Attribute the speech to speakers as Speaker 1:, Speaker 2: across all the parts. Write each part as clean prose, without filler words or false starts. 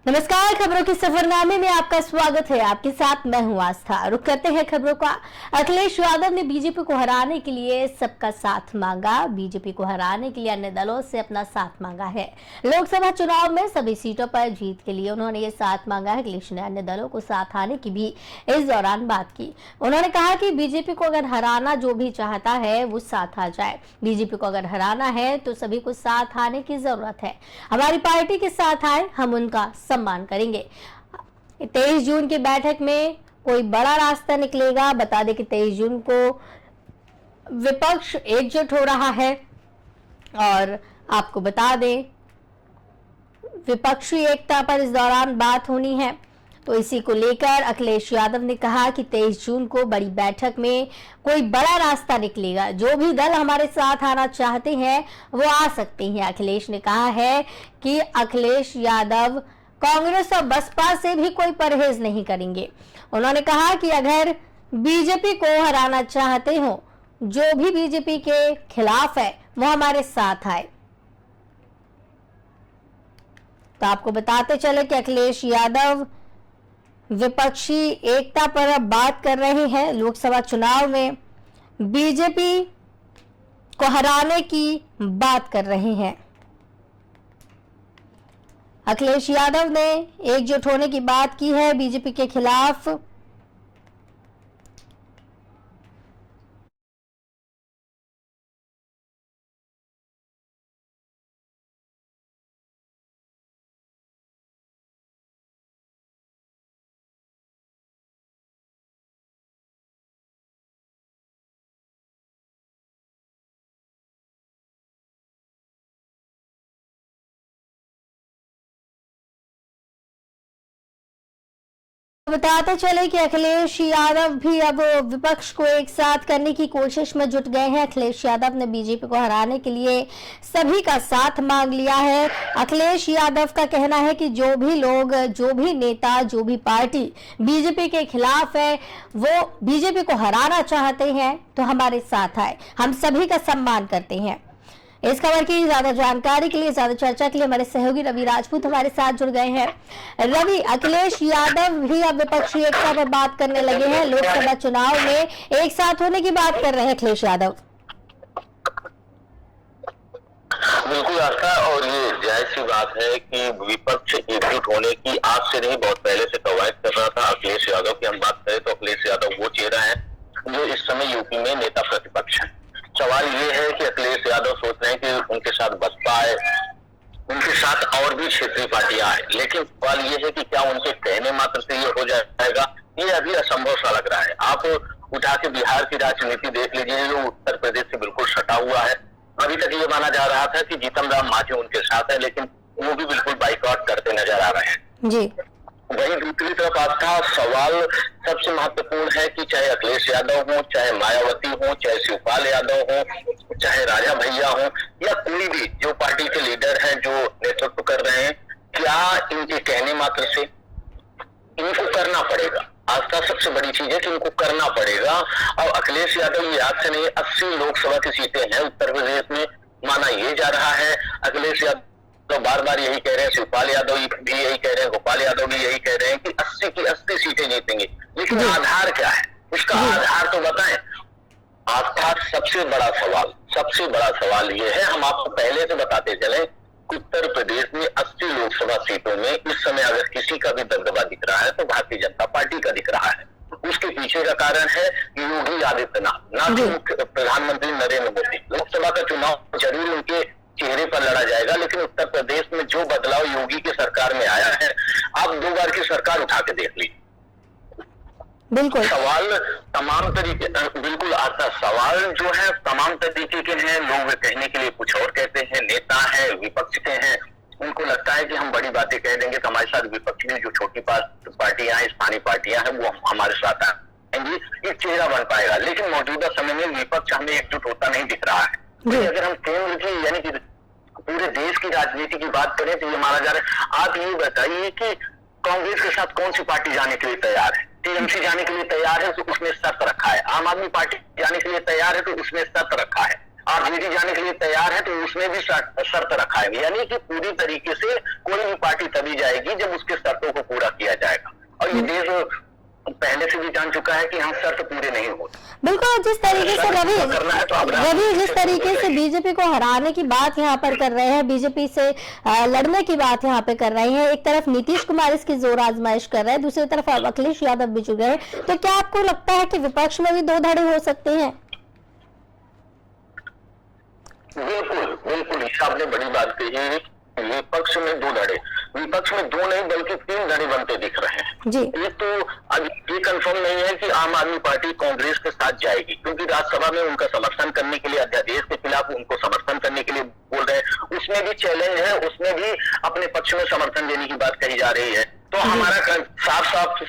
Speaker 1: नमस्कार, खबरों के सफरनामे में आपका स्वागत है। आपके साथ मैं हूं आस्था। रुक करते हैं खबरों का। अखिलेश यादव ने बीजेपी को हराने के लिए सबका साथ मांगा। बीजेपी को हराने के लिए अन्य दलों से अपना साथ मांगा है। लोकसभा चुनाव में सभी सीटों पर जीत के लिए उन्होंने ये साथ मांगा है। अखिलेश ने अन्य दलों को साथ आने की भी इस दौरान बात की। उन्होंने कहा कि बीजेपी को अगर हराना जो भी चाहता है वो साथ आ जाए। बीजेपी को अगर हराना है तो सभी को साथ आने की जरूरत है। हमारी पार्टी के साथ आए, हम उनका सम्मान करेंगे। 23 जून की बैठक में कोई बड़ा रास्ता निकलेगा। बता दें कि 23 जून को विपक्ष एकजुट हो रहा है और आपको बता दें विपक्षी एकता पर इस दौरान बात होनी है। तो इसी को लेकर अखिलेश यादव ने कहा कि 23 जून को बड़ी बैठक में कोई बड़ा रास्ता निकलेगा। जो भी दल हमारे साथ आना चाहते हैं वो आ सकते हैं। अखिलेश ने कहा है कि अखिलेश यादव कांग्रेस और बसपा से भी कोई परहेज नहीं करेंगे। उन्होंने कहा कि अगर बीजेपी को हराना चाहते हो, जो भी बीजेपी के खिलाफ है वो हमारे साथ आए। तो आपको बताते चले कि अखिलेश यादव विपक्षी एकता पर अब बात कर रहे हैं। लोकसभा चुनाव में बीजेपी को हराने की बात कर रहे हैं। अखिलेश यादव ने एकजुट होने की बात की है बीजेपी के खिलाफ। बताते चले कि अखिलेश यादव भी अब विपक्ष को एक साथ करने की कोशिश में जुट गए हैं। अखिलेश यादव ने बीजेपी को हराने के लिए सभी का साथ मांग लिया है। अखिलेश यादव का कहना है कि जो भी लोग, जो भी नेता, जो भी पार्टी बीजेपी के खिलाफ है वो बीजेपी को हराना चाहते हैं तो हमारे साथ आए, हम सभी का सम्मान करते हैं। इस खबर की ज्यादा जानकारी के लिए, ज्यादा चर्चा के लिए हमारे सहयोगी रवि राजपूत हमारे साथ जुड़ गए हैं। रवि, अखिलेश यादव भी अब विपक्षी एकता पर बात करने लगे हैं। लोकसभा चुनाव में एक साथ होने की बात कर रहे हैं अखिलेश यादव।
Speaker 2: बिल्कुल आस्था, और ये जायज सी बात है कि विपक्ष एकजुट होने की आज से नहीं बहुत पहले से कवायद कर रहा था। अखिलेश यादव की हम बात करें तो अखिलेश यादव वो चेहरा है जो इस समय यूपी में नेता प्रतिपक्ष है। सवाल ये है कि अखिलेश यादव सोच रहे हैं कि उनके साथ बसपा है, उनके साथ और भी क्षेत्रीय पार्टियां हैं, लेकिन सवाल ये है कि क्या उनके कहने मात्र से ये हो जाएगा? ये अभी असंभव सा लग रहा है। आप उठा के बिहार की राजनीति देख लीजिए जो उत्तर प्रदेश से बिल्कुल सटा हुआ है। अभी तक ये माना जा रहा था कि जीतन राम मांझी उनके साथ है, लेकिन वो भी बिल्कुल बाइकआउट करते नजर आ रहे हैं
Speaker 1: जी।
Speaker 2: वहीं दूसरी तरफ आस्था, सवाल सबसे महत्वपूर्ण है कि चाहे अखिलेश यादव हो, चाहे मायावती हो, चाहे शिवपाल यादव हो, चाहे राजा भैया हो, या कोई भी जो पार्टी के लीडर हैं जो नेतृत्व कर रहे हैं, क्या इनके कहने मात्र से इनको करना पड़ेगा? आस्था सबसे बड़ी चीज है कि इनको करना पड़ेगा। और अखिलेश यादव ये आज से नहीं, 80 लोकसभा की सीटें हैं उत्तर प्रदेश में, माना ये जा रहा है। अखिलेश यादव तो बार बार यही कह रहे हैं, शिवपाल यादव भी यही कह रहे हैं, गोपाल यादव भी यही कह रहे हैं कि 80 की 80 सीटें जीतेंगे। लेकिन आधार क्या है? इसका आधार तो बताएं। आस्था सबसे बड़ा सवाल ये है, हम आपको पहले से बताते चले, उत्तर प्रदेश में 80 लोकसभा सीटों में इस समय अगर किसी का भी दबदबा दिख रहा है तो भारतीय जनता पार्टी का दिख रहा है। उसके पीछे का कारण है योगी आदित्यनाथ, ना कि प्रधानमंत्री नरेंद्र मोदी। लोकसभा का चुनाव जरूर उनके चेहरे पर लड़ा जाएगा, लेकिन उत्तर प्रदेश में जो बदलाव योगी की सरकार में आया है, आप 2 बार की सरकार उठा के देख लीजिए।
Speaker 1: बिल्कुल
Speaker 2: सवाल तमाम तरीके, बिल्कुल आता सवाल जो है तमाम तरीके के हैं। लोग कहने के लिए कुछ और कहते हैं, नेता है, विपक्ष के हैं, उनको लगता है कि हम बड़ी बातें कह देंगे तो हमारे साथ विपक्ष में जो छोटी पार्टियां हैं, स्थानीय पार्टियां हैं, वो हमारे साथ आएंगी, एक चेहरा बन पाएगा। लेकिन मौजूदा समय में विपक्ष हमें एकजुट होता नहीं दिख रहा है। अगर हम केंद्र की यानी कि पूरे देश की राजनीति की बात करें तो ये माना जा रहा है। आप ये बताइए कि कांग्रेस के साथ कौन सी पार्टी जाने के लिए तैयार है? टीएमसी जाने के लिए तैयार है तो उसने शर्त रखा है। आम आदमी पार्टी जाने के लिए तैयार है तो उसने शर्त रखा है। आरजेडी जाने के लिए तैयार है, तो उसने भी शर्त रखा है, यानी कि पूरी तरीके से कोई भी पार्टी तभी जाएगी जब उसके शर्तों को पूरा किया जाएगा। और ये देश पहले से भी जान चुका है कि हम शर्त पूरे नहीं होते।
Speaker 1: बिल्कुल, जिस तरीके से रवि जिस तरीके से बीजेपी को हराने की बात यहाँ पर कर रहे हैं, बीजेपी से लड़ने की बात यहाँ पे कर रहे हैं, एक तरफ नीतीश कुमार इसकी जोर आजमाइश कर रहे हैं, दूसरी तरफ अखिलेश यादव भी जुड़ गए हैं, तो क्या आपको लगता है कि विपक्ष में भी दो धड़े हो सकते हैं?
Speaker 2: बिल्कुल बिल्कुल, आपने बड़ी बात कही। विपक्ष में दो धड़े, विपक्ष में दो नहीं बल्कि तीन धड़े बनते दिख रहे हैं
Speaker 1: जी।
Speaker 2: ये तो अब ये कंफर्म नहीं है कि आम आदमी पार्टी कांग्रेस के साथ जाएगी, क्योंकि राज्यसभा में उनका समर्थन करने के लिए, अध्यादेश के खिलाफ उनको समर्थन करने के लिए बोल रहे हैं, उसमें भी चैलेंज है, उसमें भी अपने पक्ष में समर्थन देने की बात कही जा रही है। तो हमारा साफ साफ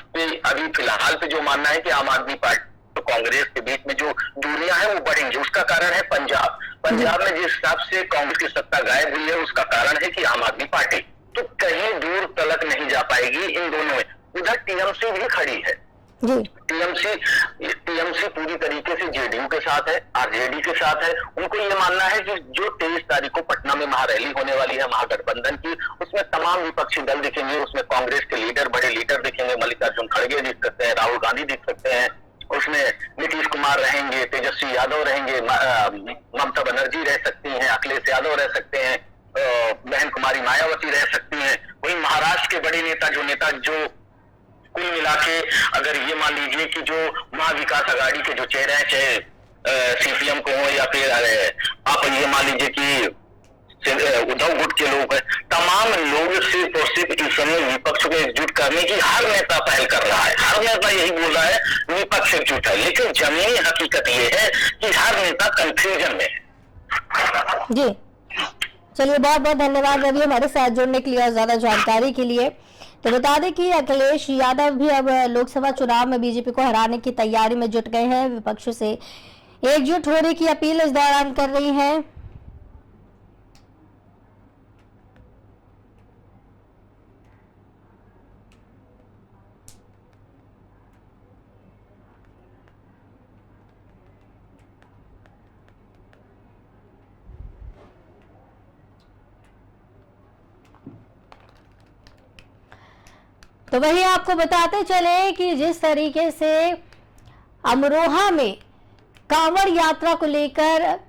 Speaker 2: अभी फिलहाल पे जो मानना है कि आम आदमी पार्टी तो कांग्रेस के बीच में जो दूरियां हैं वो बढ़ेंगी। उसका कारण है पंजाब में जिस हिसाब से कांग्रेस की सत्ता गायब हुई है, उसका कारण है कि आम आदमी पार्टी तो कहीं दूर तलक नहीं जा पाएगी इन दोनों में। उधर टीएमसी भी खड़ी है, टीएमसी पूरी तरीके से जेडीयू के साथ है, आरजेडी के साथ है। उनको ये मानना है कि जो 23 तारीख को पटना में महारैली होने वाली है महागठबंधन की, उसमें तमाम विपक्षी दल दिखेंगे, उसमें कांग्रेस के लीडर, बड़े लीडर दिखेंगे, मल्लिकार्जुन खड़गे दिख सकते हैं, राहुल गांधी दिख सकते हैं, उसमें नीतीश कुमार रहेंगे, तेजस्वी यादव रहेंगे, ममता बनर्जी रह सकती हैं, अखिलेश यादव रह सकते हैं, बहन कुमारी मायावती रह सकती हैं। वही महाराष्ट्र के बड़े नेता जो कुल मिला के अगर ये मान लीजिए कि जो महाविकास आघाड़ी के जो चेहरे हैं, चाहे सीपीएम को हो या फिर आप ये मान लीजिए कि उद्धव गुट के लोग हैं, तमाम लोग सिर्फ और सिर्फ इस समय विपक्ष को एकजुट करने की हर नेता पहल कर रहा है, हर नेता यही बोल रहा है विपक्ष एकजुट है, लेकिन जमीनी हकीकत ये है कि हर नेता कंफ्यूजन में है।
Speaker 1: जी चलिए, बहुत बहुत धन्यवाद रवि हमारे साथ जुड़ने के लिए और ज्यादा जानकारी के लिए। तो बता दें कि अखिलेश यादव भी अब लोकसभा चुनाव में बीजेपी को हराने की तैयारी में जुट गए हैं, विपक्ष से एकजुट होने की अपील इस दौरान कर रही हैं। तो वही आपको बताते चले कि जिस तरीके से अमरोहा में कांवड़ यात्रा को लेकर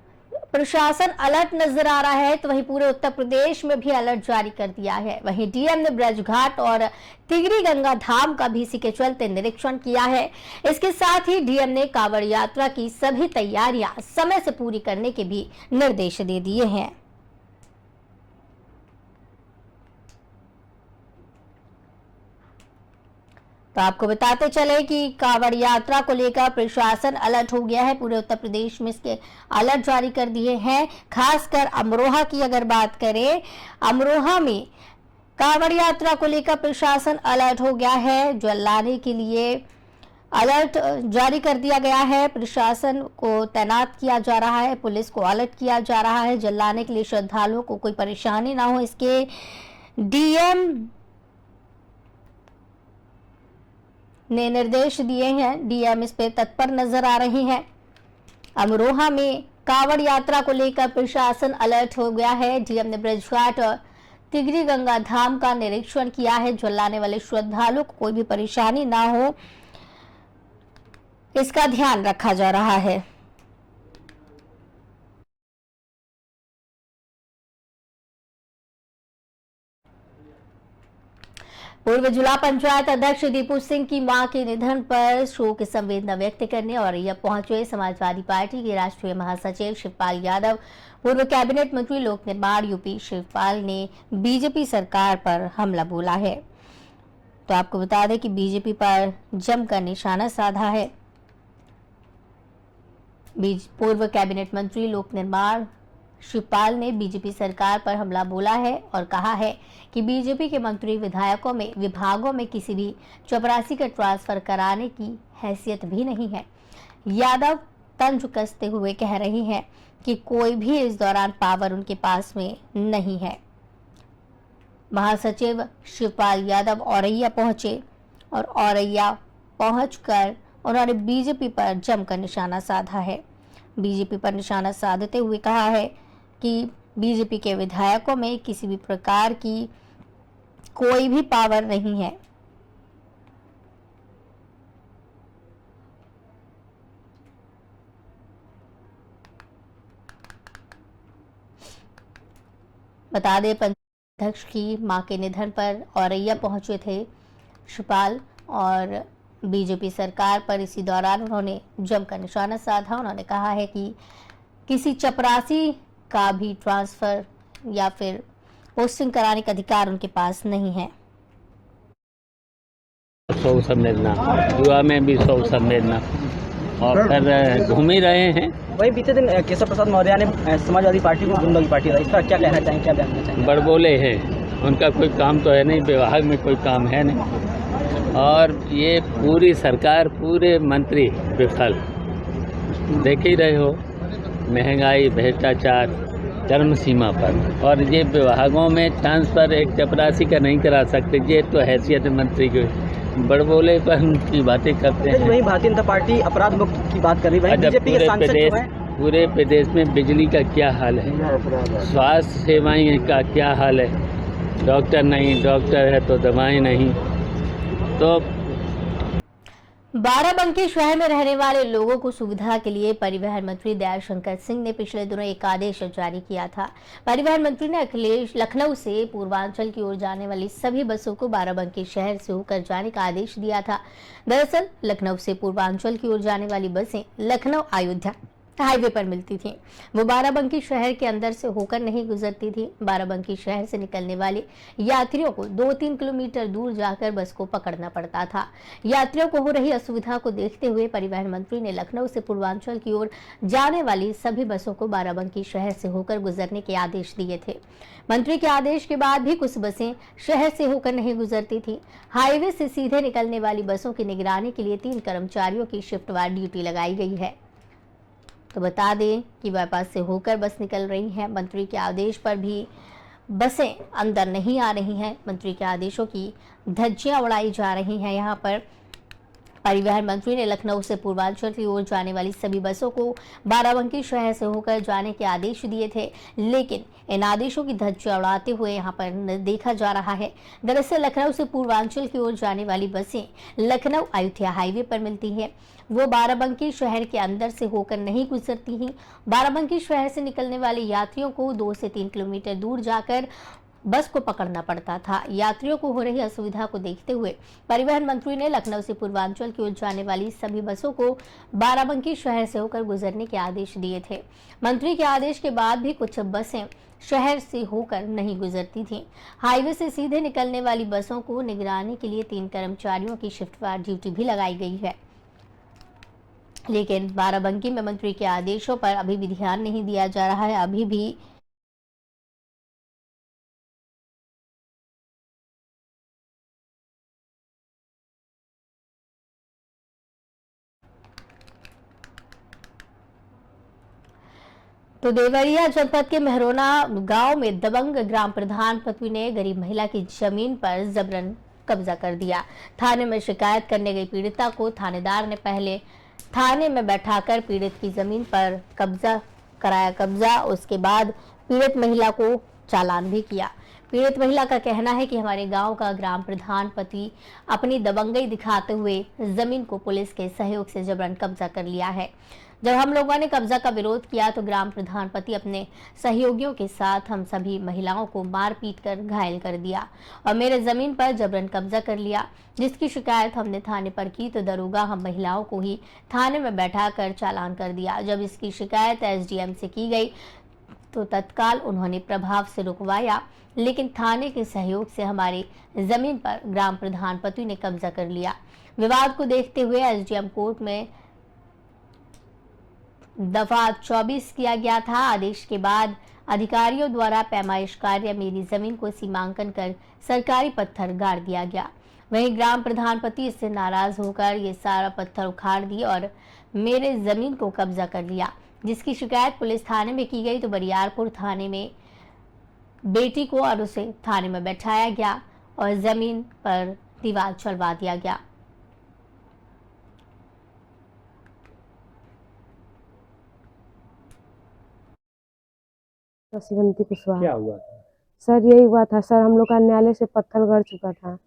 Speaker 1: प्रशासन अलर्ट नजर आ रहा है, तो वहीं पूरे उत्तर प्रदेश में भी अलर्ट जारी कर दिया है। वहीं डीएम ने ब्रजघाट और तिगरी गंगा धाम का भी इसी के चलते निरीक्षण किया है। इसके साथ ही डीएम ने कांवड़ यात्रा की सभी तैयारियां समय से पूरी करने के भी निर्देश दे दिए हैं। तो आपको बताते चले कि कांवड़ यात्रा को लेकर प्रशासन अलर्ट हो गया है, पूरे उत्तर प्रदेश में इसके अलर्ट जारी कर दिए हैं। खासकर अमरोहा की अगर बात करें, अमरोहा में कांवड़ यात्रा को लेकर प्रशासन अलर्ट हो गया है, जल लाने के लिए अलर्ट जारी कर दिया गया है, प्रशासन को तैनात किया जा रहा है, पुलिस को अलर्ट किया जा रहा है, जल लाने के लिए श्रद्धालुओं को कोई परेशानी ना हो, इसके डीएम ने निर्देश दिए हैं। डीएम इस पे तत्पर नजर आ रही हैं। अमरोहा में कांवड़ यात्रा को लेकर प्रशासन अलर्ट हो गया है। डीएम ने ब्रजघाट और तिगरी गंगा धाम का निरीक्षण किया है। जल लाने वाले श्रद्धालुओं को कोई भी परेशानी ना हो, इसका ध्यान रखा जा रहा है। पूर्व जिला पंचायत अध्यक्ष दीपू सिंह की मां के निधन पर शोक संवेदना व्यक्त करने और यह पहुंचे समाजवादी पार्टी के राष्ट्रीय महासचिव शिवपाल यादव। पूर्व कैबिनेट मंत्री लोक निर्माण यूपी शिवपाल ने बीजेपी सरकार पर हमला बोला है। तो आपको बता दें कि बीजेपी पर जमकर निशाना साधा है। पूर्व कैबिनेट मंत्री लोक निर्माण शिवपाल ने बीजेपी सरकार पर हमला बोला है और कहा है कि बीजेपी के मंत्री विधायकों में विभागों में किसी भी चपरासी का ट्रांसफर कराने की हैसियत भी नहीं है। यादव तंज कसते हुए कह रही हैं कि कोई भी इस दौरान पावर उनके पास में नहीं है। महासचिव शिवपाल यादव औरैया पहुंचे और औरैया पहुंचकर उन्होंने बीजेपी पर जमकर निशाना साधा है। बीजेपी पर निशाना साधते हुए कहा है कि बीजेपी के विधायकों में किसी भी प्रकार की कोई भी पावर नहीं है। बता दें, पंचायत अध्यक्ष की मां के निधन पर औरैया पहुंचे थे शिवपाल और बीजेपी सरकार पर इसी दौरान उन्होंने जमकर निशाना साधा। उन्होंने कहा है कि किसी चपरासी का भी ट्रांसफर या फिर पोस्टिंग कराने का अधिकार उनके पास नहीं है।
Speaker 3: 100 संवेदना, युवा में भी 100 संवेदना और फिर घूम ही रहे हैं।
Speaker 4: वही बीते दिन केशव प्रसाद मौर्य ने समाजवादी पार्टी को गुंडों की पार्टी बताई, इस पर क्या कहना चाहेंगे, क्या बयान देना चाहेंगे?
Speaker 3: बड़बोले हैं, उनका कोई काम तो है नहीं, विभाग में कोई काम है नहीं और ये पूरी सरकार, पूरे मंत्री विफल। देख ही रहे हो, महंगाई, भ्रष्टाचार चरम सीमा पर, और ये विभागों में ट्रांसफ़र एक चपरासी का नहीं करा सकते। ये तो हैसियत मंत्री की, बड़बोलेपन की बातें करते हैं।
Speaker 4: वही भारतीय जनता पार्टी अपराध मुक्त की बात कर रही है, बीजेपी के सांसद जो हैं।
Speaker 3: पूरे प्रदेश में बिजली का क्या हाल है, स्वास्थ्य सेवाएं का क्या हाल है, डॉक्टर नहीं, डॉक्टर है तो दवाएं नहीं। तो
Speaker 1: बाराबंकी शहर में रहने वाले लोगों को सुविधा के लिए परिवहन मंत्री दयाशंकर सिंह ने पिछले दिनों एक आदेश जारी किया था। परिवहन मंत्री ने लखनऊ से पूर्वांचल की ओर जाने वाली सभी बसों को बाराबंकी शहर से होकर जाने का आदेश दिया था। दरअसल लखनऊ से पूर्वांचल की ओर जाने वाली बसें लखनऊ अयोध्या हाईवे पर मिलती थी, वो बाराबंकी शहर के अंदर से होकर नहीं गुजरती थी। बाराबंकी शहर से निकलने वाले यात्रियों को 2-3 किलोमीटर दूर जाकर बस को पकड़ना पड़ता था। यात्रियों को हो रही असुविधा को देखते हुए परिवहन मंत्री ने लखनऊ से पूर्वांचल की ओर जाने वाली सभी बसों को बाराबंकी शहर से होकर गुजरने के आदेश दिए थे। मंत्री के आदेश के बाद भी कुछ बसें शहर से होकर नहीं गुजरती थी। हाईवे से सीधे निकलने वाली बसों की निगरानी के लिए 3 कर्मचारियों की शिफ्टवार ड्यूटी लगाई गई है। तो बता दें कि बाईपास से होकर बस निकल रही है। मंत्री के आदेश पर भी बसें अंदर नहीं आ रही हैं। मंत्री के आदेशों की धज्जियां उड़ाई जा रही हैं। यहाँ पर परिवहन मंत्री ने लखनऊ से पूर्वांचल की ओर जाने वाली सभी बसों को बाराबंकी शहर से होकर जाने के आदेश दिए थे, लेकिन इन आदेशों की धज्जियां उड़ाते हुए यहाँ पर देखा जा रहा है। दरअसल लखनऊ से पूर्वांचल की ओर जाने वाली बसें लखनऊ अयोध्या हाईवे पर मिलती हैं, वो बाराबंकी शहर के अंदर से होकर नहीं गुजरती हैं। बाराबंकी शहर से निकलने वाले यात्रियों को 2 से 3 किलोमीटर दूर जाकर बस को पकड़ना पड़ता था। यात्रियों को हो रही असुविधा को देखते हुए परिवहन मंत्री ने लखनऊ से पूर्वांचल की ओर जाने वाली सभी बसों को बाराबंकी शहर से होकर गुजरने के आदेश दिए थे। मंत्री के आदेश के बाद भी कुछ बसें शहर से होकर नहीं गुजरती थीं। हाईवे से सीधे निकलने वाली बसों को निगरानी के लिए 3 कर्मचारियों की शिफ्टवार ड्यूटी भी लगाई गई है, लेकिन बाराबंकी में मंत्री के आदेशों पर अभी भी ध्यान नहीं दिया जा रहा है। अभी भी तो देवरिया जनपद के मेहरोना गांव में दबंग ग्राम प्रधान पत्नी ने गरीब महिला की जमीन पर जबरन कब्जा कर दिया। थाने में शिकायत करने गई पीड़िता को थानेदार ने पहले थाने में बैठाकर पीड़ित की जमीन पर कब्जा, उसके बाद पीड़ित महिला को चालान भी किया। पीड़ित महिला का कहना है कि हमारे गांव का ग्राम प्रधान पति अपनी दबंगई दिखाते हुए जमीन को पुलिस के सहयोग से जबरन कब्जा कर लिया है। जब हम लोगों ने कब्जा का विरोध किया तो ग्राम प्रधान पति अपने सहयोगियों के साथ हम सभी महिलाओं को मार पीट कर घायल कर दिया और मेरे जमीन पर जबरन कब्जा कर लिया। जिसकी शिकायत हमने थाने पर की तो दरोगा हम महिलाओं को ही थाने में बैठाकर चालान कर दिया। जब इसकी शिकायत एसडीएम से की गई तो तत्काल उन्होंने प्रभाव से रुकवाया, लेकिन थाने के सहयोग से हमारी जमीन पर ग्राम प्रधान पति ने कब्जा कर लिया। विवाद को देखते हुए एसडीएम कोर्ट में दफा 24 किया गया था। आदेश के बाद अधिकारियों द्वारा पैमाइश कार्य मेरी जमीन को सीमांकन कर सरकारी पत्थर गाड़ दिया गया। वहीं ग्राम प्रधान पति इससे नाराज होकर ये सारा पत्थर उखाड़ दिए और मेरे जमीन को कब्जा कर लिया। जिसकी शिकायत पुलिस थाने में की गई तो बरियारपुर थाने में बेटी को और उसे थाने में बैठाया गया और जमीन पर दीवार चढ़वा दिया गया।
Speaker 5: शिवंती कुशवाहा।
Speaker 4: क्या हुआ था?
Speaker 5: सर यही हुआ था सर, हम लोग का न्यायालय से पत्थर गड़ चुका था,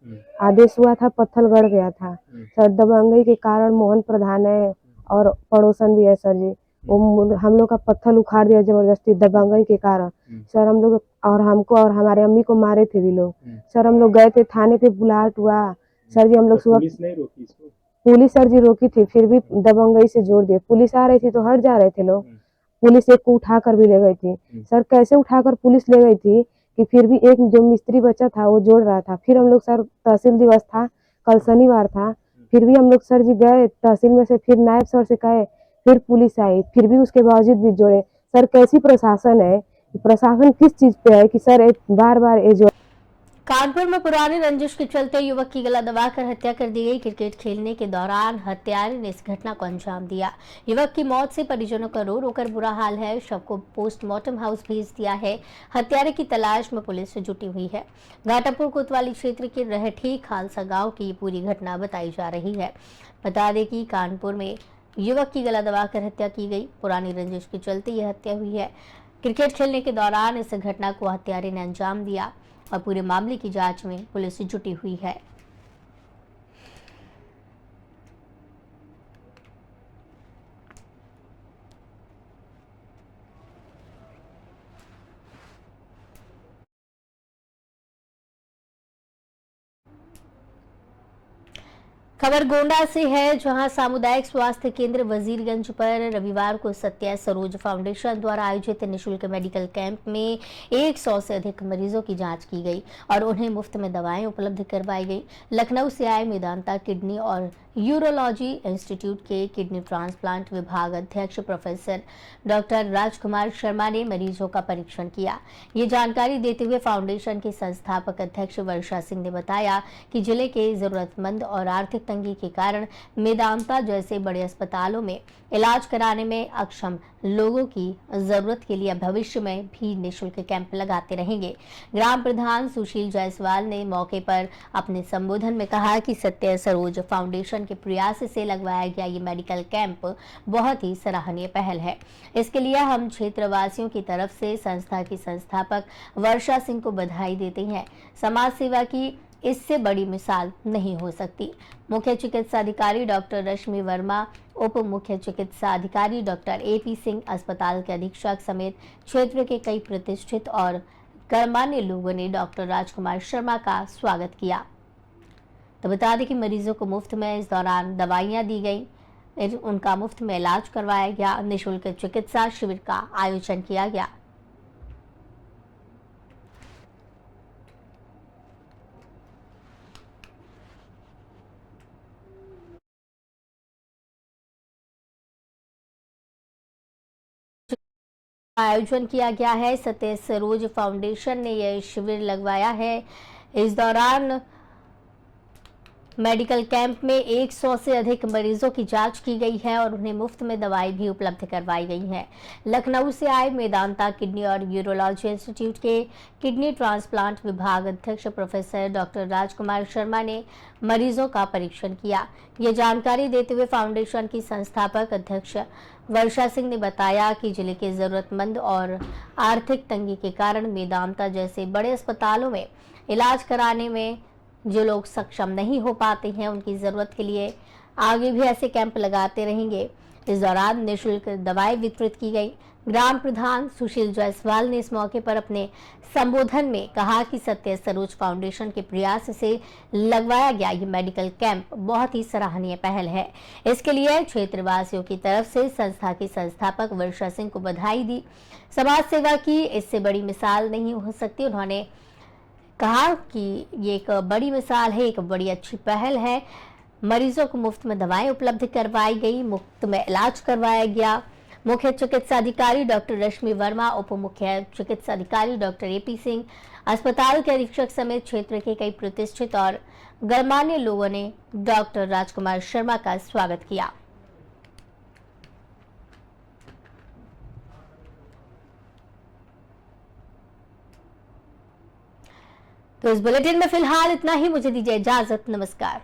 Speaker 5: आदेश हुआ था, पत्थर गड़ गया था सर। दबंगई के कारण मोहन प्रधान है और पड़ोसन भी है सर जी, वो हम लोग का पत्थर उखाड़ दिया जबरदस्ती दबंगई के कारण सर। हम लोग और हमको और हमारे अम्मी को मारे थे भी लोग सर। हम लोग गए थे थाने पे, बुलाहट हुआ सर जी। हम लोग सुबह
Speaker 4: पुलिस नहीं रोकी इसको?
Speaker 5: पुलिस सर जी रोकी थी, फिर भी दबंगई से जोड़ दिए। पुलिस आ रही थी तो हट जा रहे थे लोग। पुलिस एक को उठा कर भी ले गई थी सर। कैसे उठाकर पुलिस ले गई थी कि फिर भी एक जो मिस्त्री बच्चा था वो जोड़ रहा था। फिर हम लोग सर, तहसील दिवस था कल, शनिवार था, फिर भी हम लोग सर जी गए तहसील में से, फिर नायब सर से कहे, फिर पुलिस आई, फिर भी उसके बावजूद भी जोड़े सर। कैसी प्रशासन है, प्रशासन किस चीज पे है कि सर बार बार ये जो
Speaker 1: कानपुर में पुरानी रंजिश के चलते युवक की गला दबाकर हत्या कर दी गई। क्रिकेट खेलने के दौरान हत्यारे ने इस घटना को अंजाम दिया। युवक की मौत से परिजनों का रो रोकर बुरा हाल है। शव को पोस्टमार्टम हाउस भेज दिया है। हत्यारे की तलाश में पुलिस जुटी हुई है। घाटापुर कोतवाली क्षेत्र के रहठी खालसा गांव की ये पूरी घटना बताई जा रही है। बता दें कि कानपुर में युवक की गला दबाकर हत्या की गई। पुरानी रंजिश के चलते यह हत्या हुई है। क्रिकेट खेलने के दौरान इस घटना को हत्यारे ने अंजाम दिया और पूरे मामले की जांच में पुलिस जुटी हुई है। खबर गोंडा से है, जहां सामुदायिक स्वास्थ्य केंद्र वजीरगंज पर रविवार को सत्य सरोज फाउंडेशन द्वारा आयोजित निःशुल्क मेडिकल कैंप में 100 से अधिक मरीजों की जांच की गई और उन्हें मुफ्त में दवाएं उपलब्ध करवाई गई। लखनऊ से आए मेदांता किडनी और यूरोलॉजी इंस्टीट्यूट के किडनी ट्रांसप्लांट विभाग अध्यक्ष प्रोफेसर डॉक्टर राजकुमार शर्मा ने मरीजों का परीक्षण किया। ये जानकारी देते हुए फाउंडेशन के संस्थापक अध्यक्ष वर्षा सिंह ने बताया कि जिले के जरूरतमंद और आर्थिक तंगी के कारण मेदांता जैसे बड़े अस्पतालों में इलाज कराने में अक्षम लोगों की जरूरत के लिए भविष्य में भी निःशुल्क कैंप लगाते रहेंगे। ग्राम प्रधान सुशील जायसवाल ने मौके पर अपने संबोधन में कहा कि सत्य सरोज फाउंडेशन के प्रयास से लगवाया गया ये मेडिकल कैंप बहुत ही सराहनीय पहल है। इसके लिए हम क्षेत्रवासियों की तरफ से संस्था की संस्थापक वर्षा सिंह को बधाई देते हैं। समाज सेवा की इससे बड़ी मिसाल नहीं हो सकती। मुख्य चिकित्सा अधिकारी डॉक्टर रश्मि वर्मा, उप मुख्य चिकित्सा अधिकारी डॉक्टर एपी सिंह, अस्पताल के अधीक्षक समेत क्षेत्र के कई प्रतिष्ठित और गणमान्य लोगों ने डॉक्टर राजकुमार शर्मा का स्वागत किया। तो बता दें कि मरीजों को मुफ्त में इस दौरान दवाइयां दी गई, उनका मुफ्त में इलाज करवाया गया। निःशुल्क चिकित्सा शिविर का आयोजन किया गया। आयोजन किया गया है। सत्य सरोज फाउंडेशन ने यह शिविर लगवाया है। इस दौरान मेडिकल कैंप में 100 से अधिक मरीजों की जांच की गई है और उन्हें मुफ्त में दवाई भी उपलब्ध करवाई गई है। लखनऊ से आए मेदांता किडनी और यूरोलॉजी इंस्टीट्यूट के किडनी ट्रांसप्लांट विभाग अध्यक्ष प्रोफेसर डॉक्टर राजकुमार शर्मा ने मरीजों का परीक्षण किया। ये जानकारी देते हुए फाउंडेशन की संस्थापक अध्यक्ष वर्षा सिंह ने बताया कि जिले के जरूरतमंद और आर्थिक तंगी के कारण मेदांता जैसे बड़े अस्पतालों में इलाज कराने में जो लोग सक्षम नहीं हो पाते हैं, उनकी जरूरत के लिए आगे भी ऐसे कैंप लगाते रहेंगे। इस दौरान निःशुल्क दवाएं वितरित की गई। ग्राम प्रधान सुशील जायसवाल ने इस मौके पर अपने संबोधन में कहा कि सत्य सरोज फाउंडेशन के प्रयास से लगवाया गया ये मेडिकल कैंप बहुत ही सराहनीय पहल है। इसके लिए क्षेत्रवासियों की तरफ से संस्था की संस्थापक वर्षा सिंह को बधाई दी। समाज सेवा की इससे बड़ी मिसाल नहीं हो सकती। उन्होंने कहा कि ये एक बड़ी मिसाल है, एक बड़ी अच्छी पहल है। मरीजों को मुफ्त में दवाएं उपलब्ध करवाई गई, मुफ्त में इलाज करवाया गया। मुख्य चिकित्सा अधिकारी डॉक्टर रश्मि वर्मा, उप मुख्य चिकित्सा अधिकारी डॉक्टर एपी सिंह, अस्पताल के अधीक्षक समेत क्षेत्र के कई प्रतिष्ठित और गणमान्य लोगों ने डॉक्टर राजकुमार शर्मा का स्वागत किया। तो इस बुलेटिन में फिलहाल इतना ही। मुझे दीजिए इजाजत। नमस्कार।